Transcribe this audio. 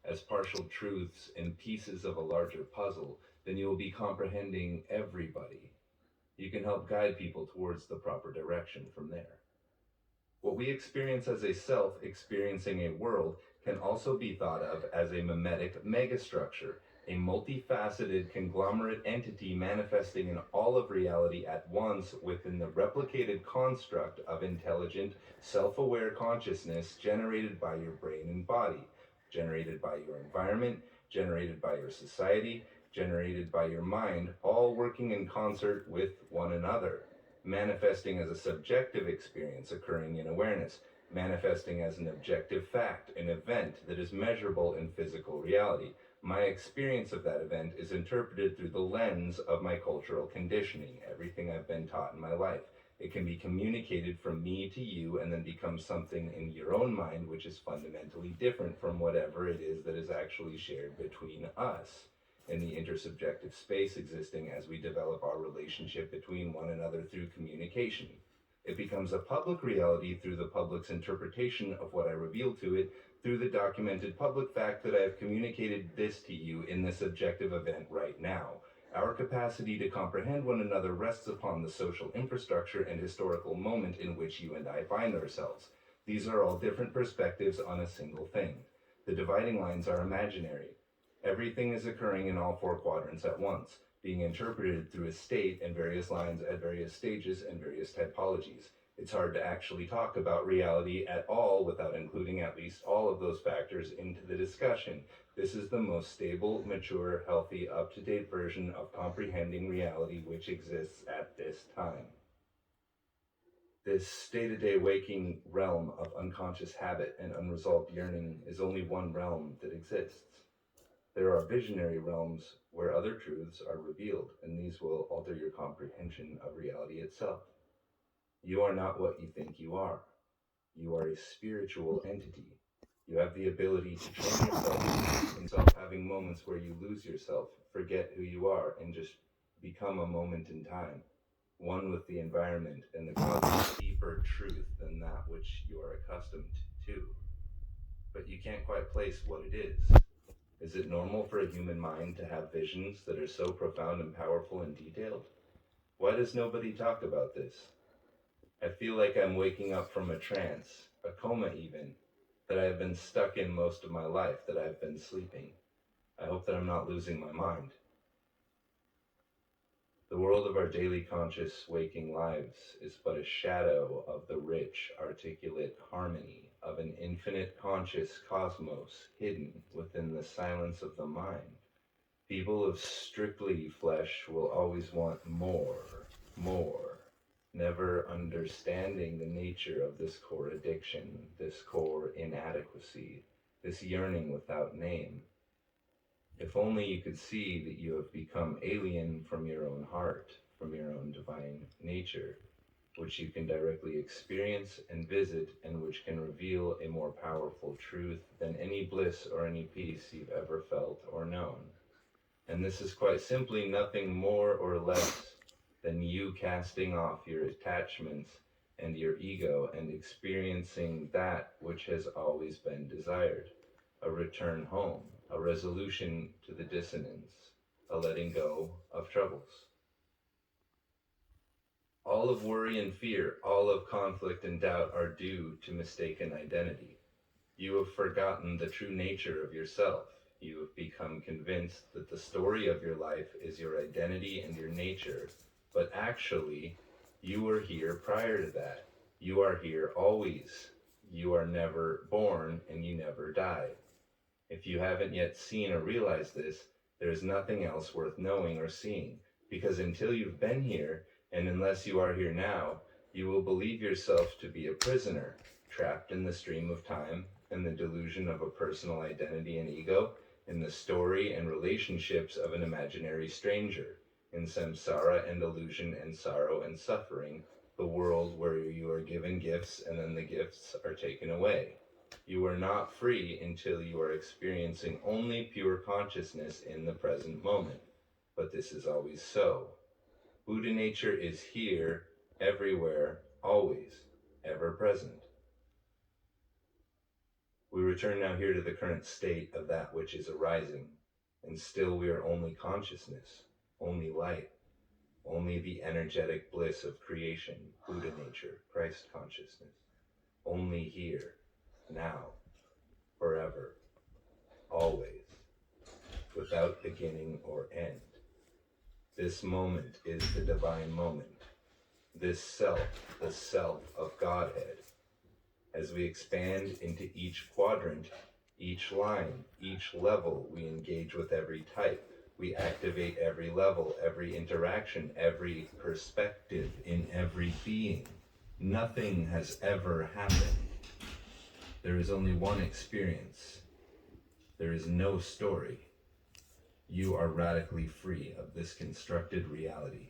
as partial truths and pieces of a larger puzzle, then you will be comprehending everybody. You can help guide people towards the proper direction from there. What we experience as a self experiencing a world can also be thought of as a mimetic megastructure, a multifaceted conglomerate entity manifesting in all of reality at once within the replicated construct of intelligent, self aware consciousness generated by your brain and body, generated by your environment, generated by your society, generated by your mind, all working in concert with one another, manifesting as a subjective experience occurring in awareness, manifesting as an objective fact, an event that is measurable in physical reality. My experience of that event is interpreted through the lens of my cultural conditioning, everything I've been taught in my life. It can be communicated from me to you and then become something in your own mind which is fundamentally different from whatever it is that is actually shared between us in the intersubjective space existing as we develop our relationship between one another through communication. It becomes a public reality through the public's interpretation of what I reveal to it, through the documented public fact that I have communicated this to you in this objective event right now. Our capacity to comprehend one another rests upon the social infrastructure and historical moment in which you and I find ourselves. These are all different perspectives on a single thing. The dividing lines are imaginary. Everything is occurring in all four quadrants at once, being interpreted through a state and various lines at various stages and various typologies. It's hard to actually talk about reality at all without including at least all of those factors into the discussion. This is the most stable, mature, healthy, up-to-date version of comprehending reality which exists at this time. This day-to-day waking realm of unconscious habit and unresolved yearning is only one realm that exists. There are visionary realms where other truths are revealed, and these will alter your comprehension of reality itself. You are not what you think you are. You are a spiritual entity. You have the ability to train yourself in having moments where you lose yourself, forget who you are, and just become a moment in time, one with the environment and the cosmic deeper truth than that which you are accustomed to. But you can't quite place what it is. Is it normal for a human mind to have visions that are so profound and powerful and detailed? Why does nobody talk about this? I feel like I'm waking up from a trance, a coma even, that I have been stuck in most of my life, that I've been sleeping. I hope that I'm not losing my mind. The world of our daily conscious waking lives is but a shadow of the rich, articulate harmony of an infinite conscious cosmos hidden within the silence of the mind. People of strictly flesh will always want more, never understanding the nature of this core addiction, this core inadequacy, this yearning without name. If only you could see that you have become alien from your own heart, from your own divine nature, which you can directly experience and visit, and which can reveal a more powerful truth than any bliss or any peace you've ever felt or known. And this is quite simply nothing more or less than you casting off your attachments and your ego and experiencing that which has always been desired, a return home, a resolution to the dissonance, a letting go of troubles. All of worry and fear, all of conflict and doubt are due to mistaken identity. You have forgotten the true nature of yourself. You have become convinced that the story of your life is your identity and your nature, but actually, you were here prior to that. You are here always. You are never born and you never die. If you haven't yet seen or realized this, there is nothing else worth knowing or seeing, because until you've been here, and unless you are here now, you will believe yourself to be a prisoner, trapped in the stream of time, in the delusion of a personal identity and ego, in the story and relationships of an imaginary stranger, in samsara and illusion and sorrow and suffering, the world where you are given gifts and then the gifts are taken away. You are not free until you are experiencing only pure consciousness in the present moment. But this is always so. Buddha nature is here, everywhere, always, ever present. We return now here to the current state of that which is arising, and still we are only consciousness, only light, only the energetic bliss of creation, Buddha nature, Christ consciousness, only here, now, forever, always, without beginning or end. This moment is the divine moment. This self, the self of Godhead. As we expand into each quadrant, each line, each level, we engage with every type. We activate every level, every interaction, every perspective in every being. Nothing has ever happened. There is only one experience. There is no story. You are radically free of this constructed reality.